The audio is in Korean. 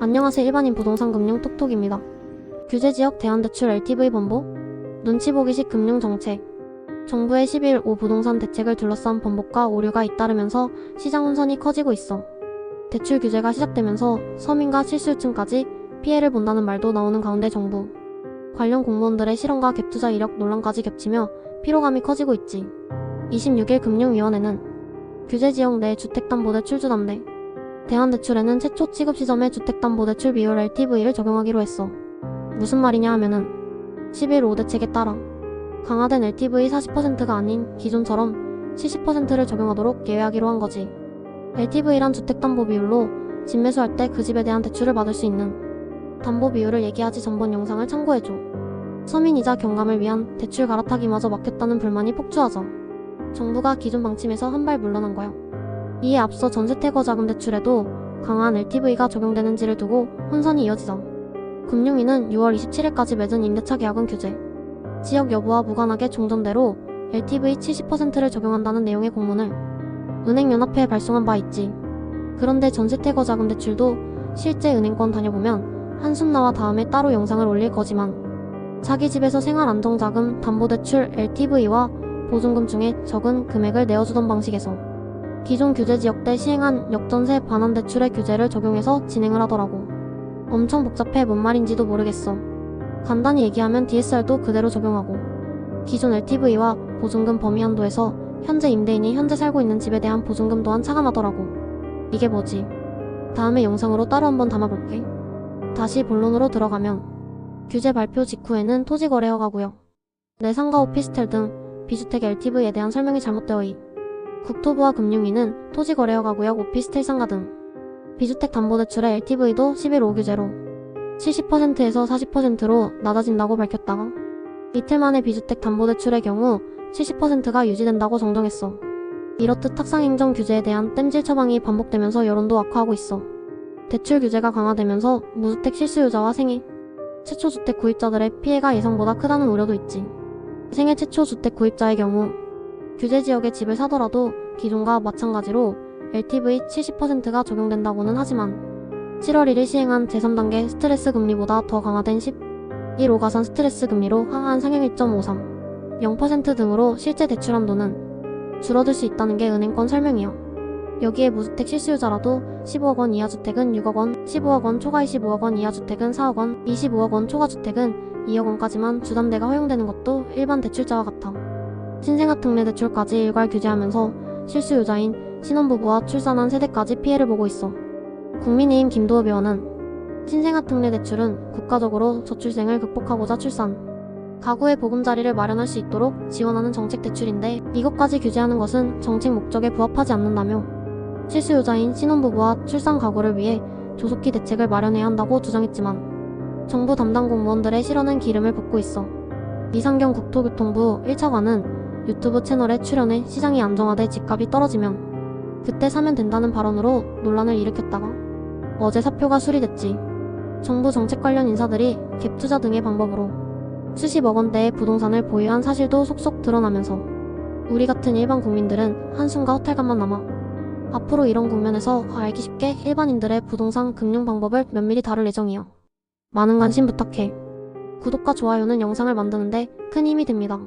안녕하세요. 일반인 부동산 금융 톡톡입니다. 규제지역 대한대출 LTV 번복, 눈치보기식 금융정책. 정부의 10일 오 부동산 대책을 둘러싼 번복과 오류가 잇따르면서 시장 혼선이 커지고 있어. 대출 규제가 시작되면서 서민과 실수요층까지 피해를 본다는 말도 나오는 가운데 정부 관련 공무원들의 실언과 갭투자 이력 논란까지 겹치며 피로감이 커지고 있지. 26일 금융위원회는 규제지역 내 주택담보대출 주담대 대한대출에는 최초 취급 시점의 주택담보대출 비율 LTV를 적용하기로 했어. 무슨 말이냐 하면은 11 5 대책에 따라 강화된 LTV 40%가 아닌 기존처럼 70%를 적용하도록 예외하기로 한 거지. LTV란 주택담보 비율로 집 매수할 때 그 집에 대한 대출을 받을 수 있는 담보 비율을 얘기하지 전번 영상을 참고해줘. 서민이자 경감을 위한 대출 갈아타기마저 막혔다는 불만이 폭주하자 정부가 기존 방침에서 한 발 물러난 거야. 이에 앞서 전세태거 자금 대출에도 강한 LTV가 적용되는지를 두고 혼선이 이어지자 금융위는 6월 27일까지 맺은 임대차 계약은 규제 지역 여부와 무관하게 종전대로 LTV 70%를 적용한다는 내용의 공문을 은행연합회에 발송한 바 있지. 그런데 전세태거 자금 대출도 실제 은행권 다녀보면 한숨 나와 다음에 따로 영상을 올릴 거지만 자기 집에서 생활안정자금, 담보대출, LTV와 보증금 중에 적은 금액을 내어주던 방식에서 기존 규제지역 때 시행한 역전세 반환대출의 규제를 적용해서 진행을 하더라고. 엄청 복잡해 뭔 말인지도 모르겠어. 간단히 얘기하면 DSR도 그대로 적용하고 기존 LTV와 보증금 범위 한도에서 현재 임대인이 현재 살고 있는 집에 대한 보증금 또한 차감하더라고. 이게 뭐지? 다음에 영상으로 따로 한번 담아볼게. 다시 본론으로 들어가면 규제 발표 직후에는 토지거래허가구역 내 상가 오피스텔 등 비주택 LTV에 대한 설명이 잘못되어 이 국토부와 금융위는 토지거래허가구역 오피스텔 상가 등 비주택 담보대출의 LTV도 11 5 규제로 70%에서 40%로 낮아진다고 밝혔다가 이틀 만에 비주택 담보대출의 경우 70%가 유지된다고 정정했어. 이렇듯 탁상행정 규제에 대한 땜질 처방이 반복되면서 여론도 악화하고 있어. 대출 규제가 강화되면서 무주택 실수요자와 생애 최초 주택 구입자들의 피해가 예상보다 크다는 우려도 있지. 생애 최초 주택 구입자의 경우 규제지역에 집을 사더라도 기존과 마찬가지로 LTV 70%가 적용된다고는 하지만 7월 1일 시행한 제3단계 스트레스 금리보다 더 강화된 11호 가산 스트레스 금리로 하한 상향 1.53, 0% 등으로 실제 대출 한도는 줄어들 수 있다는 게 은행권 설명이야. 여기에 무주택 실수요자라도 15억 원 이하 주택은 6억 원, 15억 원 초과 25억 원 이하 주택은 4억 원, 25억 원 초과 주택은 2억 원까지만 주담대가 허용되는 것도 일반 대출자와 같아. 신생아 특례 대출까지 일괄 규제하면서 실수요자인 신혼부부와 출산한 세대까지 피해를 보고 있어. 국민의힘 김도읍 의원은 신생아 특례 대출은 국가적으로 저출생을 극복하고자 출산, 가구의 보금자리를 마련할 수 있도록 지원하는 정책 대출인데 이것까지 규제하는 것은 정책 목적에 부합하지 않는다며 실수요자인 신혼부부와 출산 가구를 위해 조속히 대책을 마련해야 한다고 주장했지만 정부 담당 공무원들의 실언은 기름을 붓고 있어. 이상경 국토교통부 1차관은 유튜브 채널에 출연해 시장이 안정화돼 집값이 떨어지면 그때 사면 된다는 발언으로 논란을 일으켰다가 어제 사표가 수리됐지. 정부 정책 관련 인사들이 갭투자 등의 방법으로 수십억 원대의 부동산을 보유한 사실도 속속 드러나면서 우리 같은 일반 국민들은 한숨과 허탈감만 남아 앞으로 이런 국면에서 알기 쉽게 일반인들의 부동산 금융 방법을 면밀히 다룰 예정이야. 많은 관심 부탁해. 구독과 좋아요는 영상을 만드는데 큰 힘이 됩니다.